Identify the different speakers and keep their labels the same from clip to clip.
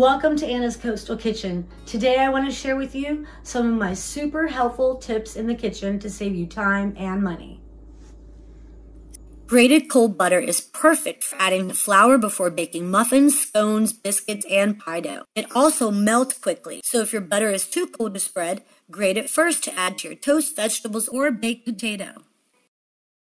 Speaker 1: Welcome to Anna's Coastal Kitchen. Today I want to share with you some of my super helpful tips in the kitchen to save you time and money.
Speaker 2: Grated cold butter is perfect for adding to flour before baking muffins, scones, biscuits, and pie dough. It also melts quickly, so if your butter is too cold to spread, grate it first to add to your toast, vegetables, or baked potato.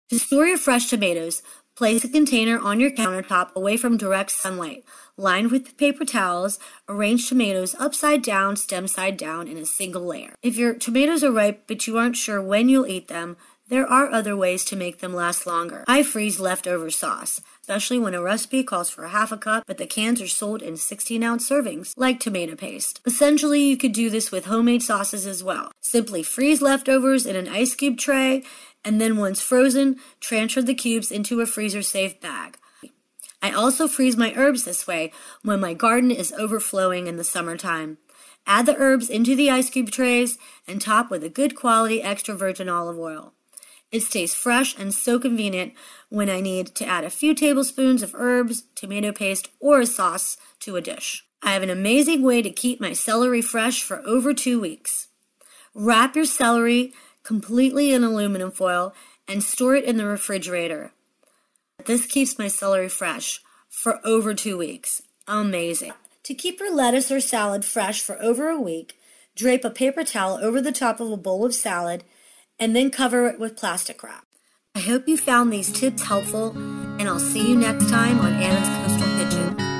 Speaker 2: To store your fresh tomatoes, place a container on your countertop away from direct sunlight. Lined with paper towels, arrange tomatoes upside down, stem side down in a single layer. If your tomatoes are ripe but you aren't sure when you'll eat them, there are other ways to make them last longer. I freeze leftover sauce, especially when a recipe calls for half a cup, but the cans are sold in 16-ounce servings, like tomato paste. Essentially, you could do this with homemade sauces as well. Simply freeze leftovers in an ice cube tray, and then once frozen, transfer the cubes into a freezer-safe bag. I also freeze my herbs this way when my garden is overflowing in the summertime. Add the herbs into the ice cube trays and top with a good quality extra virgin olive oil. It stays fresh and so convenient when I need to add a few tablespoons of herbs, tomato paste, or a sauce to a dish. I have an amazing way to keep my celery fresh for over 2 weeks. Wrap your celery completely in aluminum foil and store it in the refrigerator. This keeps my celery fresh for over 2 weeks. Amazing. To keep your lettuce or salad fresh for over a week, drape a paper towel over the top of a bowl of salad and then cover it with plastic wrap. I hope you found these tips helpful, and I'll see you next time on Anna's Coastal Kitchen.